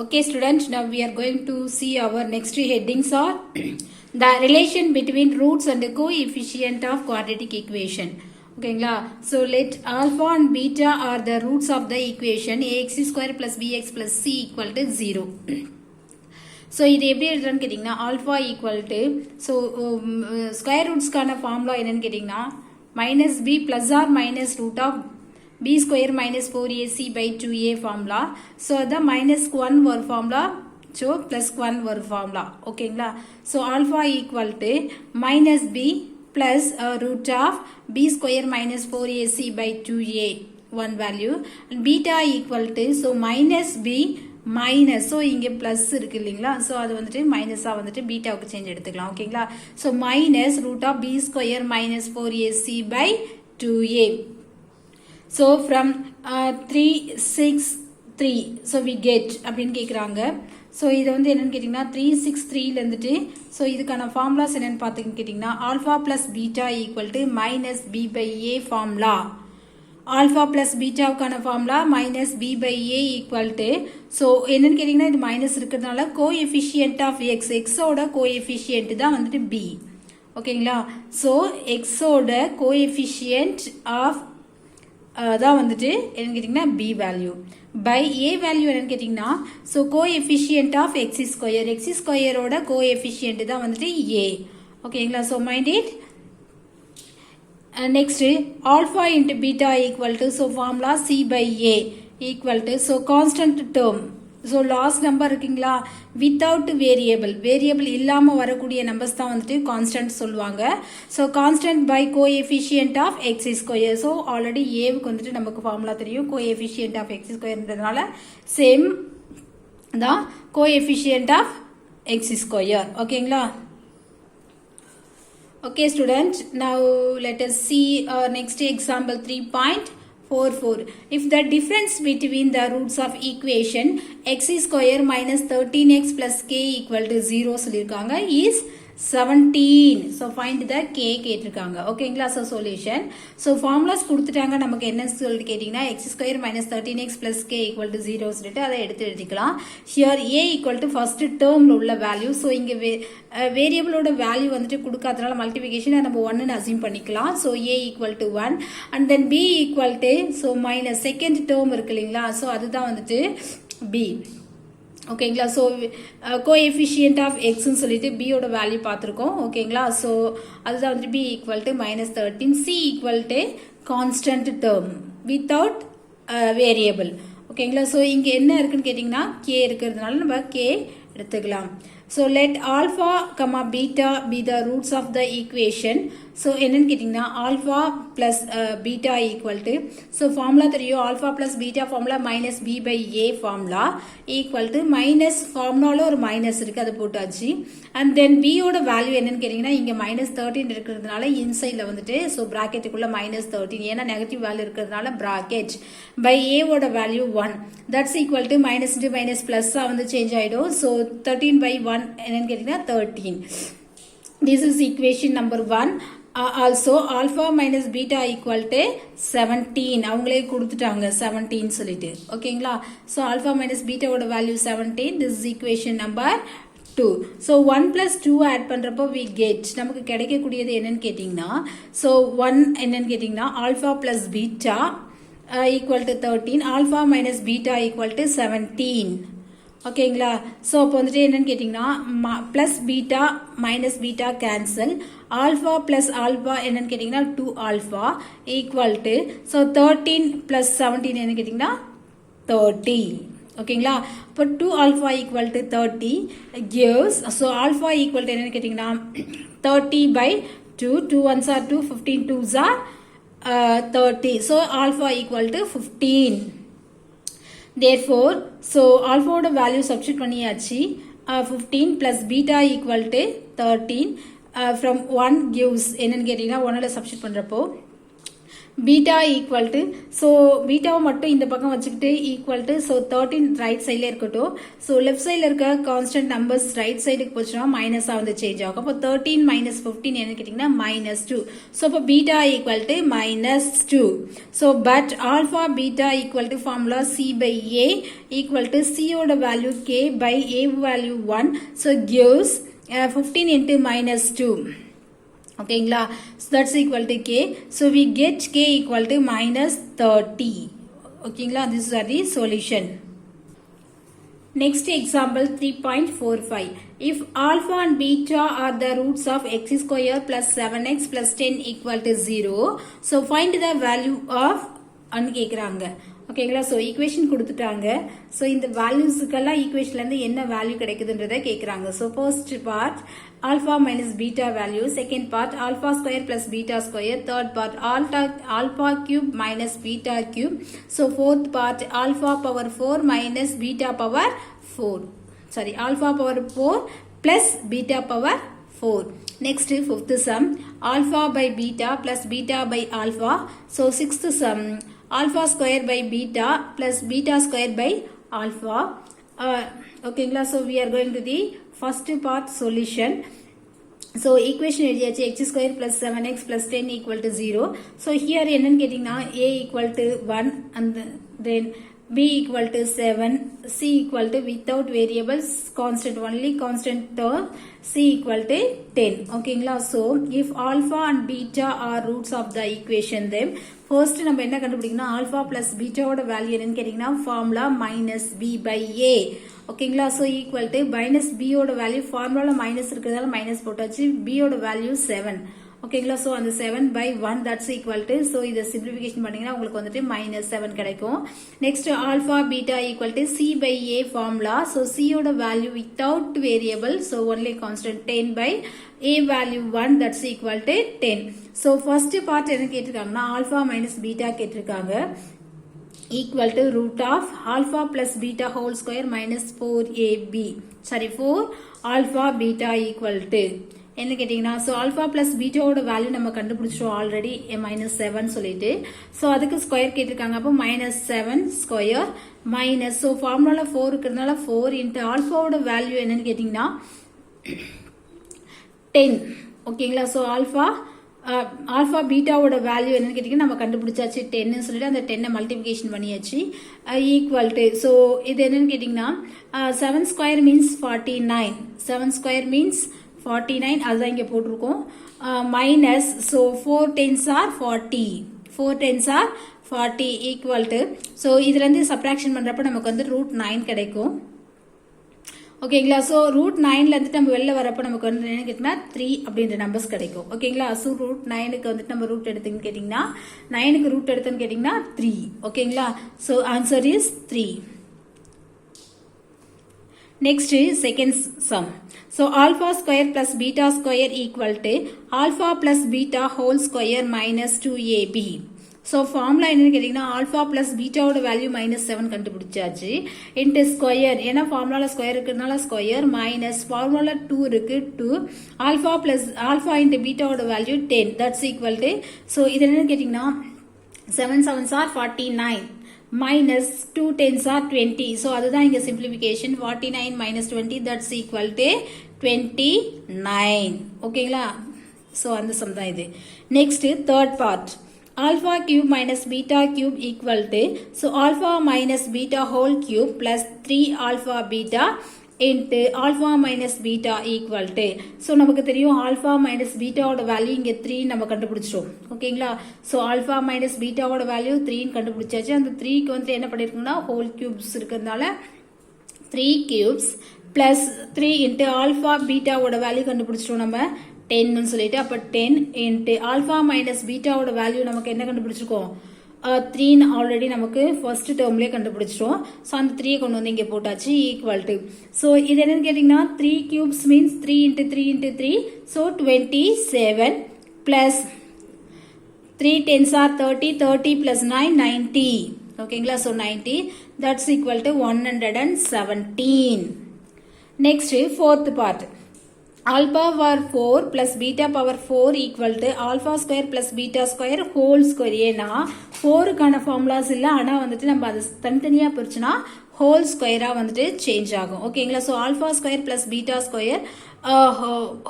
Okay students, now we are going to see our next headings are the relation between roots and the coefficient of quadratic equation. Okay, so let alpha and beta are the roots of the equation ax square plus bx plus c equal to 0. So இது எப்படி எழுதுறன்னு கேட்டிங்கன்னா alpha equal to so square roots கான formula என்னன்னு கேட்டிங்கன்னா minus b plus or minus root of b square minus 4ac by 2a formula. So the minus 1 ஒரு formula, so plus 1 ஒரு formula. ஓகேங்களா? So alpha equal to minus b plus root of b square minus 4ac by 2a one value. And beta equal to so minus b minus so இங்க plus இருக்கு இல்லீங்களா? So அது வந்துட்டு மைனஸா வந்துட்டு பீட்டாவுக்கு change எடுத்துக்கலாம். ஓகேங்களா? So minus root of b square minus 4ac by 2a. So from 3 6 3 so we get அப்படினு கேக்குறாங்க. So இது வந்து என்னன்னு கேட்டிங்கன்னா 3 6 3 ல இருந்துட்டு so இதுக்கான ஃபார்முலாஸ் என்னன்னு பாத்தீங்க கேட்டிங்கன்னா alpha plus beta equal to minus b by a formula. Alpha plus beta வுக்கான formula minus b by a equal to so என்னன்னு கேட்டிங்கன்னா இது மைனஸ் இருக்கிறதுனால coefficient of x x ஓட coefficient தான் வந்துட்டு b. ஓகேங்களா? So x ஓட coefficient of தான் வந்துட்டு என்னன்னு கேட்டிங்கன்னா b value by a value என்னன்னு கேட்டிங்கன்னா so coefficient of x square ஓட coefficient தான் வந்துட்டு a. ஓகேங்களா? So mind it. Next alpha into beta equal to so formula c by a equal to so constant term so last number இருக்குங்களா without variable இல்லாம வரக்கூடிய numbers தான் வந்துட்டு constant சொல்லுவாங்க. so constant by coefficient of x square. so already a க்கு வந்துட்டு நமக்கு formula தெரியும் coefficient of x squareன்றதுனால சேம் தான் coefficient of x square. ஓகேங்களா? Okay students, now let us see next example 3.44. If the difference between the roots of equation x square minus 13x plus k equal to 0 சொல்லிருக்காங்க is 17. So find the k கேட்டிருக்காங்க. ஓகேங்களா? So solution. So formulas கொடுத்துட்டாங்க. நமக்கு என்ன சொல்லிட்டு கேட்டிங்கன்னா x square minus 13x plus k equal to 0 சொல்லிட்டு அதை எடுத்து எழுதிக்கலாம். Here a equal to first term உள்ள value. So இங்க variable ஓட value வந்துட்டு கொடுக்காதனால multiplication நம்ம 1 ன்னு assume பண்ணிக்கலாம். So a equal to 1 and then b equal to so minus second term இருக்கு இல்லீங்களா? So அதுதான் வந்துட்டு b. ஓகேங்களா? so coefficient of x ன்னு சொல்லிட்டு b ஓட வேல்யூ பார்த்திருக்கோம். ஓகேங்களா? so அதுதான் வந்து b equal to minus 13, c equal to constant term without variable. ஓகேங்களா? so இங்க என்ன இருக்குன்னு கேட்டிங்கன்னா k இருக்கிறதுனால நம்ம k எடுத்துக்கலாம். so let alpha comma beta be the roots of the equation. so என்னன்னு கேட்டிங்கன்னா alpha plus beta equal to so formula தெரியும் alpha plus beta formula minus b by a formula equal to minus formulaல ஒரு minus இருக்கு அது போட்டாச்சு. and then b ஓட value என்னன்னு கேட்டிங்கன்னா இங்க minus 13 இருக்கிறதுனால இன்சைட்ல வந்துட்டு so bracketக்குள்ள minus 13 ஏன்னா நெகட்டிவ் வேல்யூ இருக்கிறதுனால bracket by a ஓட value 1 that's equal to minus into minus plus வந்து சேஞ்ச் ஆயிடும். so 13 by 1 என்னன்னு கேட்டிங்கன்னா 13. this is equation number 1. also alpha minus beta equal to 17 அவங்களே கொடுத்துட்டாங்க 17 சொல்லிட்டு. ஓகேங்களா? so alpha minus beta ஓட value 17. this is equation number 2. so 1 plus 2 add பண்றப்போ we get நமக்கு கிடைக்கக்கூடியது என்னன்னு கேட்டிங்கன்னா so 1 என்னன்னு கேட்டிங்கன்னா alpha plus beta equal to 13 alpha minus beta equal to 17. ஓகேங்களா? so அப்போ வந்துட்டு என்னன்னு கேட்டிங்கன்னா plus beta minus beta cancel alpha plus alpha என்னன்னு கேட்டிங்கன்னா 2 alpha equal to so 13 plus 17 என்னன்னு கேட்டிங்கன்னா 30. ஓகேங்களா? அப்போ 2 alpha equal to 30 gives so alpha equal to என்னன்னு கேட்டிங்கன்னா 30 by 2 2 ones are 2 15 2s are 30. so alpha equal to 15. therefore so alpha ஓட value substitute பண்ணியாச்சு 15 plus beta equal to 13 from 1 gives என்னன்னு கேட்டிங்கன்னா 1ல சப்ஸ்டிட்யூட் பண்றப்போ beta equal to, so beta மட்டும் இந்த பக்கம் வச்சுக்கிட்டு equal to, so 13 right side இருக்கட்டும். So left side இருக்க constant numbers right side போச்சுனா minus வந்து change ஆகும். அப்போ 13 minus 15 என்ன கேட்டிங்கன்னா minus 2. So அப்போ beta equal to minus 2. So but alpha beta equal to formula C by A equal to C ஓட value K by A value 1. So gives 15 into minus 2. Okay, so that's equal to K. So we get K equal to minus 30. Okay, these are the solution. Next example 3.45. If alpha and beta are the roots of x square plus 7x plus 10 equal to 0. So find the value of and கேக்குறாங்க. ஓகேங்களா, so equation கொடுத்துட்டாங்க. So இந்த வேல்யூஸ்க்கெல்லாம் ஈக்குவேஷன்ல இருந்து என்ன value கிடைக்குதுன்றதை கேக்குறாங்க. So first part alpha minus beta value, second part alpha square plus beta square, third part alpha cube minus beta cube, so fourth part alpha power 4 minus beta power 4, sorry alpha power 4 plus beta power 4. Next fifth sum alpha by beta plus beta by alpha, so sixth sum alpha square by beta plus beta square by alpha. Okay, so we are going to the first part solution. So equation எழுதியாச்சு, x square plus 7x plus 10 equal to 0. So here என்னன்னு கேட்டிங்கன்னா a equal to 1 and then b equal to 7, c equal to without variables constant, only constant term, c equal to 10. ஓகேங்களா, so if alpha and beta are roots of the equation, then first நம்ம என்ன கண்டுபிடிக்கணும், alpha plus beta ஓட value என்னன்னு கேட்டிங்கன்னா formula minus b by a. ஓகேங்களா, so equal to minus b ஓட value ஃபார்முலால minus இருக்கிறதால மைனஸ் போட்டாச்சு, b ஓட வேல்யூ 7. ஓகேங்களா, so அந்த 7 by 1 that's equal to, so இதை simplification பண்ணீங்கன்னா உங்களுக்கு வந்துட்டு minus 7 கிடைக்கும். Next alpha beta equal to c by a formula, so c ஓட value without variable, so only constant 10 by a value 1 that's equal to 10. So first part என்ன கேட்டிருக்காங்கன்னா alpha minus beta கேட்டிருக்காங்க, equal to root of alpha plus beta whole square minus 4ab, sorry 4 alpha beta equal to என்ன கேட்டிங்கன்னா, so alpha plus beta ஓட value நம்ம கண்டுபிடிச்சிட்டோம் already minus 7 சொல்லிட்டு, so அதுக்கு square கேட்டிருக்காங்க, அப்போ minus 7 ஸ்கொயர் minus, so ஃபார்முலால 4 இருக்கிறதுனால 4 into alpha ஓட வேல்யூ என்னன்னு கேட்டிங்கன்னா 10. ஓகேங்களா, so alpha beta ஓட வேல்யூ என்னன்னு கேட்டிங்கன்னா நம்ம கண்டுபிடிச்சாச்சு 10 சொல்லிட்டு அந்த 10 மல்டிபிகேஷன் பண்ணியாச்சு, ஈக்குவல் டு, so இது என்னன்னு கேட்டிங்கன்னா 7 ஸ்கொயர் மீன்ஸ் 49, 7 ஸ்கொயர் மீன்ஸ் 49, அதுதான் இங்க போட்டிருக்கோம், minus, so 4 10s are 40, 4 10s are 40 equal to, so இதுல இருந்து சப்ராக்ஷன் பண்றப்ப நமக்கு வந்து ரூட் 9 கிடைக்கும். ஓகேங்களா, ஸோ ரூட் 9ல வந்துட்டு நம்ம வெளில வரப்போ நமக்கு வந்து என்ன கேட்டிங்கன்னா 3 அப்படின்ற நம்பர்ஸ் கிடைக்கும். ஓகேங்களா, ஸோ ரூட் 9க்கு வந்துட்டு நம்ம ரூட் எடுத்துன்னு கேட்டிங்கன்னா 9க்கு ரூட் எடுத்துன்னு கேட்டிங்கன்னா 3. ஓகேங்களா, so answer is 3. Next is second sum. So alpha square plus beta square equal to alpha plus beta whole square minus 2ab. So formula என்னன்னு கேட்டிங்கன்னா alpha plus beta ஓட வேல்யூ minus 7 கண்டுபிடிச்சாச்சு, into square, ஏன்னா formula square இருக்கிறதுனால square, minus formula 2 இருக்கு 2, alpha into beta ஓட value 10 that's equal to, so இது என்னன்னு கேட்டிங்கன்னா 7 7s are 49 minus 2 10s are 20, so அதுதான் இங்க simplification, 49 minus 20 that's equal to 29. ஓகேங்களா, so அந்த sum தான் இது. Next third part alpha cube minus beta cube equal to, so alpha minus beta whole cube plus 3 alpha beta into alpha minus beta equal to, so நமக்கு தெரியும் alpha minus beta ஓட value இங்க 3 நம்ம கண்டுபிடிச்சிட்டோம். ஓகேங்களா, so alpha minus beta ஓட value 3 கண்டுபிடிச்சாச்சு, அந்த 3க்கு வந்து என்ன பண்ணிருக்கோம்னா whole cubes இருக்கிறதுனால 3 cubes plus 3 into alpha beta ஓட வேல்யூ கண்டுபிடிச்சிட்டோம் நம்ம 10 னு சொல்லிட்டு, அப்ப 10 into alpha minus beta ஓட வேல்யூ நமக்கு என்ன கண்டுபிடிச்சிருக்கோம் 3 ஆல்ரெடி நமக்கு ஃபர்ஸ்ட் டேர்ம்லயே கண்டுபிடிச்சிட்டோம், சோ அந்த 3 கொண்டு வந்து இங்க போட்டாச்சு ஈக்குவல் டு, சோ இது என்னன்னு கேட்டிங்கன்னா 3 cubes means 3 into 3 into 3, so 27 plus 3 10s are 30, 30 plus 9 90. ஓகேங்களா, so 90 that's equal to 117. Next fourth part alpha power 4 plus beta power 4 equal to alpha square plus beta square whole square. ஏனா 4 கான formulas இல்ல, ஆனா வந்துட்டு நம்ம அது தனித்தனியா பிரிச்சனா whole square வந்துட்டு சேஞ்ச் ஆகும். ஓகேங்களா? So alpha square plus beta square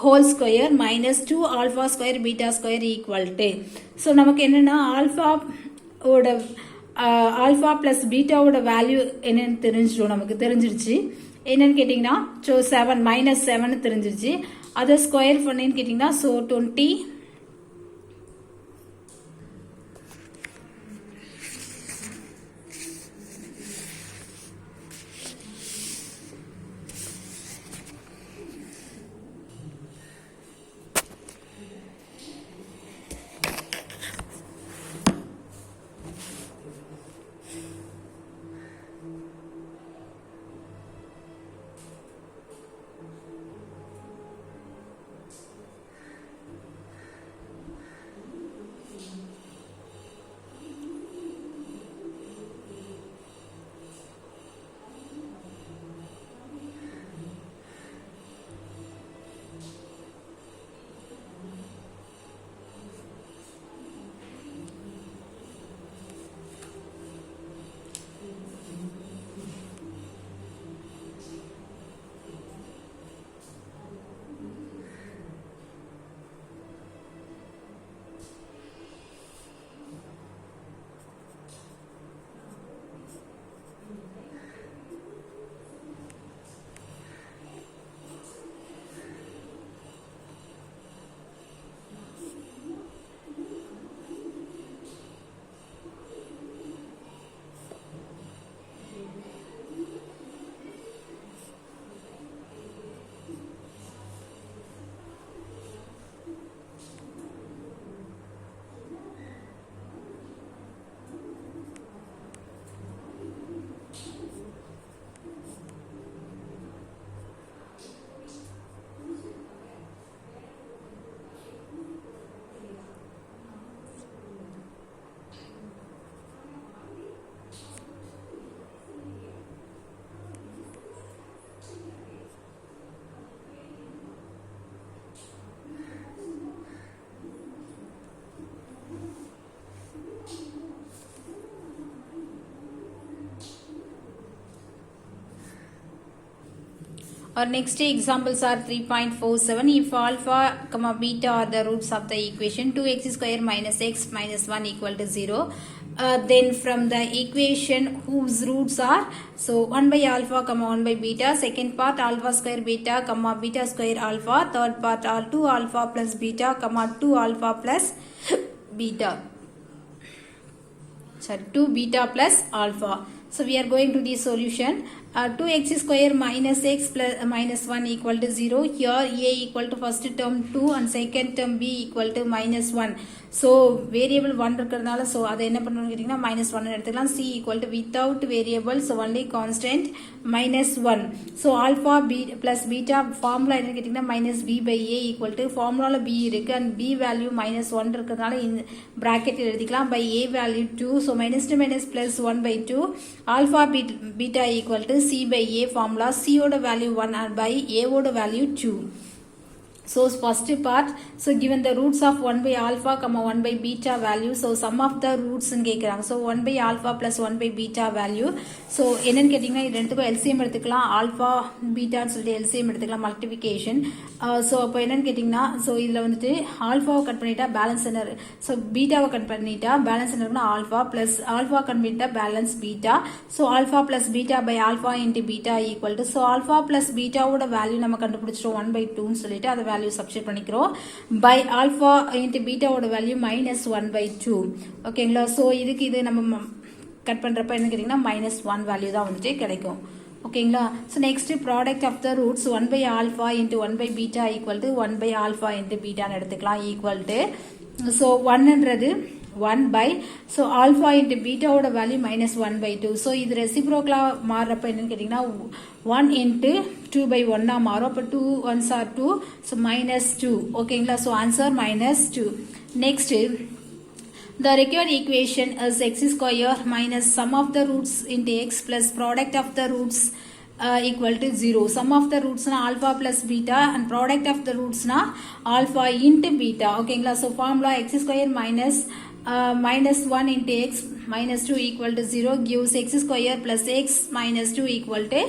whole square minus 2 alpha square beta square equal to. So நமக்கு என்னன்னா alpha ஓட alpha plus beta ஓட வேல்யூ என்னன்னு தெரிஞ்சிரும், நமக்கு தெரிஞ்சிருச்சு. என்னன்னு கேட்டிங்கன்னா ஸோ 7 minus 7 தெரிஞ்சிருச்சு. அதை ஸ்கொயர் பண்ணின்னு கேட்டிங்கன்னா so 20 Our next examples are 3.47. If alpha comma beta are the roots of the equation 2x square minus x minus 1 equal to 0, then from the equation whose roots are, so 1 by alpha comma 1 by beta, second part alpha square beta comma beta square alpha, third part 2 alpha plus beta comma 2 alpha plus beta, sorry 2 beta plus alpha. So we are going to the solution. 2x square minus x plus minus 1 equal to 0. Here a equal to first term 2 and second term b equal to minus 1. So variable 1 இருக்கிறதுனால so அதை என்ன பண்ணணும்னு கேட்டிங்கன்னா minus 1 எடுத்துக்கலாம். c equal to without variable, so only constant minus 1. So alpha b plus beta formula என்ன கேட்டிங்கன்னா minus b by a equal to formula b இருக்கு and b value minus 1 இருக்கிறதுனால in bracket எழுதிக்கலாம் by a value 2. So minus 2 minus plus 1 by 2. Alpha beta equal to c by a formula, c oda value 1 and by a oda value 2. So first part, so given the roots of 1 by alpha comma 1 by beta value, so sum of the roots ன்னு கேக்குறாங்க. So 1 by alpha plus 1 by beta value. So என்னன்னு கேட்டிங்கன்னா இது ரெண்டுக்கும் LCM எடுத்துக்கலாம், alpha beta ன்னு சொல்லிட்டு LCM எடுத்துக்கலாம், multiplication. So அப்போ என்னன்னு கேட்டிங்கன்னா so இதுல வந்துட்டு alpha கட் பண்ணிட்டா balance என்ன, so beta கட் பண்ணிட்டா balance என்ன இருக்குன்னா alpha plus alpha கட் பண்ணிட்டா balance beta. So alpha plus beta by alpha into beta equal to, so alpha plus beta ஓட வேல்யூ நம்ம கண்டுபிடிச்சிட்டோம் 1 by 2 ன்னு சொல்லிட்டு அதை வேல்யூ சப்ஸ்டிட் பண்ணிக்கிறோம் by alpha into beta ஓட வேல்யூ minus 1 by 2. ஓகேங்களா? சோ இதுக்கு இது நம்ம கட் பண்றப்ப என்ன கேட்டிங்கன்னா minus 1 வேல்யூ தான் வந்துட்டு கிடைக்கும். ஓகேங்களா? so next product of the roots 1 by alpha into 1 by beta equal to 1 by alpha into beta ன்னு எடுத்துக்கலாம் equal to, so 1 ன்றது 1 by, so alpha into beta ஓட வேல்யூ minus 1 by 2. so இது ரெசிப்ரோக்கலா மாறப்ப என்னன்னு கேட்டிங்கன்னா 1 into 2 by 1 ஆ மாறும். அப்ப 2 1s are 2, so minus 2. ஓகேங்களா? so answer minus 2. next, the required equation is x square minus sum of the roots into x plus product of the roots equal to 0. Sum of the roots na alpha plus beta and product of the roots na alpha into beta. Okay, so formula x square minus 1 into x minus 2 equal to 0 gives x square plus x minus 2 equal to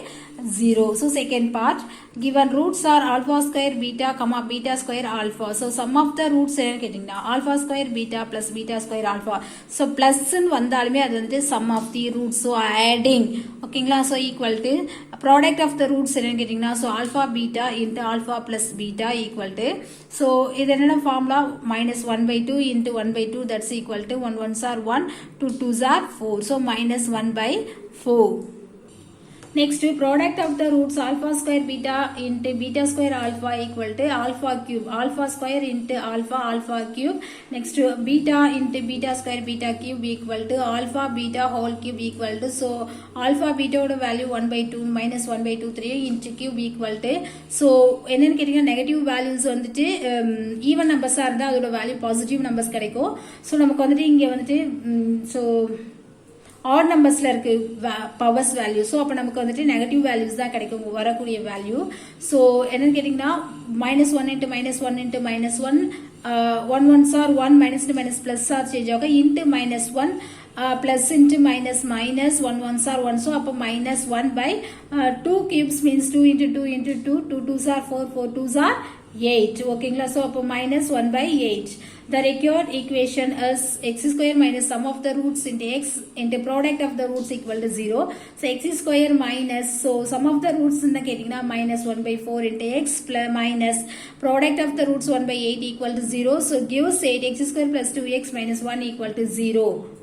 0. So second part, given roots are alpha square beta comma beta square alpha. So sum of the roots getting now alpha square beta plus beta square alpha. So plus and vandalume adu vandu sum of the roots. So adding, okay, so equal to product of the roots getting now, so alpha beta into alpha plus beta equal to, so idu enna formula minus 1 by 2 into 1 by 2, that's equal to 1 1s are 1, 2 2s are 4, so minus 1 by 4. Next, product of the roots alpha square beta into beta square alpha equal to alpha cube, alpha square into alpha cube. Next, beta into beta square beta cube equal to alpha beta whole cube equal to, so alpha beta oda value 1 by 2 minus 1 by 2 3 into cube equal to, so enna kettinga negative values வந்துட்டு even numbers ஆ இருந்தா அதோட value positive numbers கிடைக்கும். so நமக்கு வந்துட்டு இங்க வந்துட்டு so odd numbers la irukku powers value, so appo namakku vandu negative values da kedaikum varakudiya value. so enna kettingna minus 1 into minus 1 into minus 1, 1 1s are 1, minus into minus plus are change aga into minus 1, plus into minus minus, 1 1s are 1, so appo minus 1 by 2 cubes means 2 into 2 into 2, 2 2s are 4, 4 2s are 8. okay, so appo minus 1 by 8. The required equation is x square minus sum of the roots into x into product of the roots equal to 0. So x square minus, so sum of the roots in the kettingna minus 1 by 4 into x plus minus product of the roots 1 by 8 equal to 0. So gives 8 x square plus 2x minus 1 equal to 0.